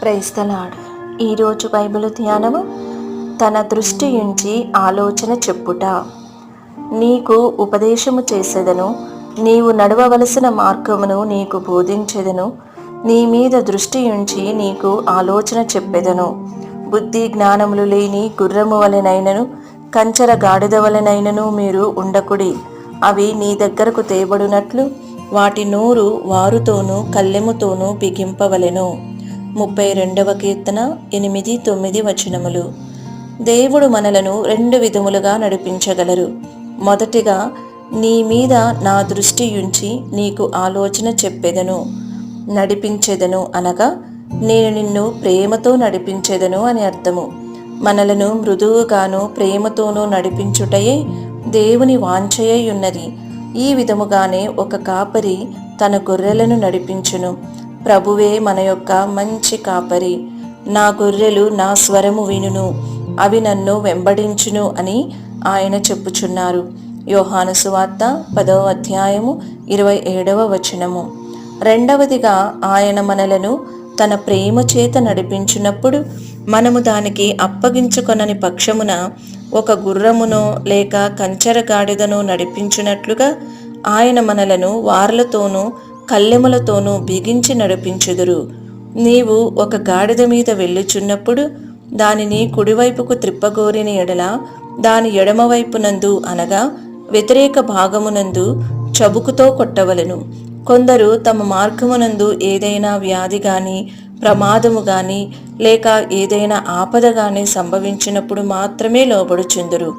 Praise the lord. ఈరోజు Bible ధ్యానము తన దృష్టి ఉంచి ఆలోచన చెప్పుట. నీకు ఉపదేశము చేసేదను, నీవు నడవవలసిన మార్గమును నీకు బోధించెదను, నీ మీద దృష్టి ఉంచి నీకు ఆలోచన చెప్పెదను. బుద్ధి జ్ఞానములు లేని గుర్రము వలెనైనను కంచర గాడిద వలెనైనను మీరు ఉండకుడి. అవి నీ దగ్గరకు తేబడినట్లు వాటి నోరు వారుతోనూ కళ్ళెముతోనూ బిగింపవలెను. 32వ కీర్తన 8-9 వచనములు. దేవుడు మనలను 2 విధములుగా నడిపించగలరు. మొదటిగా, నీ మీద నా దృష్టి ఉంచి నీకు ఆలోచన చెప్పెదను, నడిపించెదను అనగా నేను నిన్ను ప్రేమతో నడిపించెదను అని అర్థము. మనలను మృదువుగాను ప్రేమతోనూ నడిపించుటయే దేవుని వాంఛయై ఉన్నది. ఈ విధముగానే ఒక కాపరి తన గొర్రెలను నడిపించును. ప్రభువే మన యొక్క మంచి కాపరి. నా గొర్రెలు నా స్వరము వినును, అవి నన్ను వెంబడించును అని ఆయన చెప్పుచున్నారు. యోహాను సువార్త 10వ అధ్యాయము 27వ వచనము. రెండవదిగా, ఆయన మనలను తన ప్రేమ చేత నడిపించినప్పుడు మనము దానికి అప్పగించుకొనని పక్షమున ఒక గుర్రమునో లేక కంచర గాడిదను నడిపించినట్లుగా ఆయన మనలను వార్లతోనూ కళ్ళెములతోనూ బిగించి నడిపించుదురు. నీవు ఒక గాడిద మీద వెళ్ళుచున్నప్పుడు దానిని కుడివైపుకు త్రిప్పగోరిన ఎడల దాని ఎడమవైపునందు అనగా వ్యతిరేక భాగమునందు చబుకుతో కొట్టవలెను. కొందరు తమ మార్గమునందు ఏదైనా వ్యాధి గాని ప్రమాదము గాని లేక ఏదైనా ఆపద గాని సంభవించినప్పుడు మాత్రమే లోబడుచుందురు.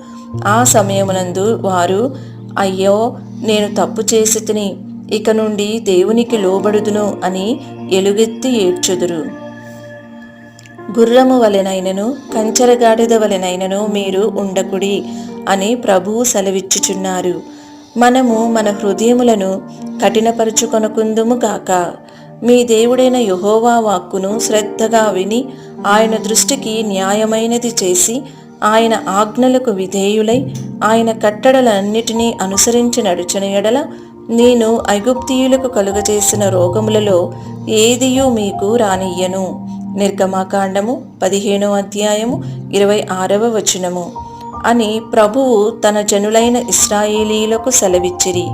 ఆ సమయమునందు వారు, అయ్యో నేను తప్పు చేసి తిని, ఇక నుండి దేవునికి లోబడుదును అని ఎలుగెత్తి ఏడ్చుదురు. గుర్రము వలెనైనను కంచరగాడిద వలెనైనను మీరు ఉండకుడి అని ప్రభువు సెలవిచ్చుచున్నారు. మనము మన హృదయములను కఠినపరుచుకొనకుందుము గాక. మీ దేవుడైన యెహోవా వాక్కును శ్రద్ధగా విని ఆయన దృష్టికి న్యాయమైనది చేసి ఆయన ఆజ్ఞలకు విధేయులై ఆయన కట్టడలన్నిటినీ అనుసరించి నడుచిన ఎడల నేను ఐగుప్తీయులకు కలుగజేసిన రోగములలో ఏదియూ మీకు రానియ్యను. నిర్గమాకాండము 15వ అధ్యాయము 26వ వచనము అని ప్రభువు తన జనులైన ఇశ్రాయేలీయులకు సెలవిచ్చిరి.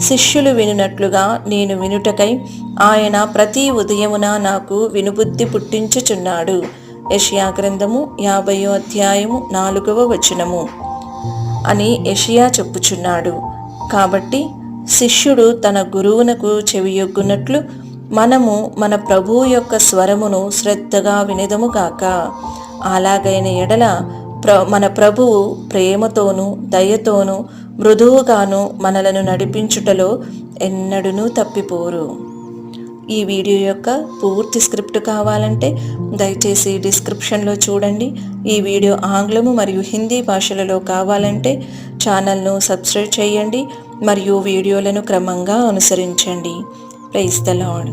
శిష్యులు వినునట్లుగా నేను వినుటకై ఆయన ప్రతి ఉదయమున నాకు వినుబుద్ధి పుట్టించుచున్నాడు. యెషయా గ్రంథము 50వ అధ్యాయము 4వ వచనము అని యెషయా చెప్పుచున్నాడు. కాబట్టి శిష్యుడు తన గురువునకు చెవియొగ్గునట్లు మనము మన ప్రభువు యొక్క స్వరమును శ్రద్ధగా వినెదము గాక. అలాగైన ఎడల మన ప్రభువు ప్రేమతోనూ దయతోనూ మృదువుగాను మనలను నడిపించుటలో ఎన్నడూనూ తప్పిపోరు. ఈ వీడియో యొక్క పూర్తి స్క్రిప్ట్ కావాలంటే దయచేసి డిస్క్రిప్షన్లో చూడండి. ఈ వీడియో ఆంగ్లము మరియు హిందీ భాషలలో కావాలంటే ఛానల్ను సబ్స్క్రైబ్ చేయండి మరియు వీడియోలను క్రమంగా అనుసరించండి. Praise the lord.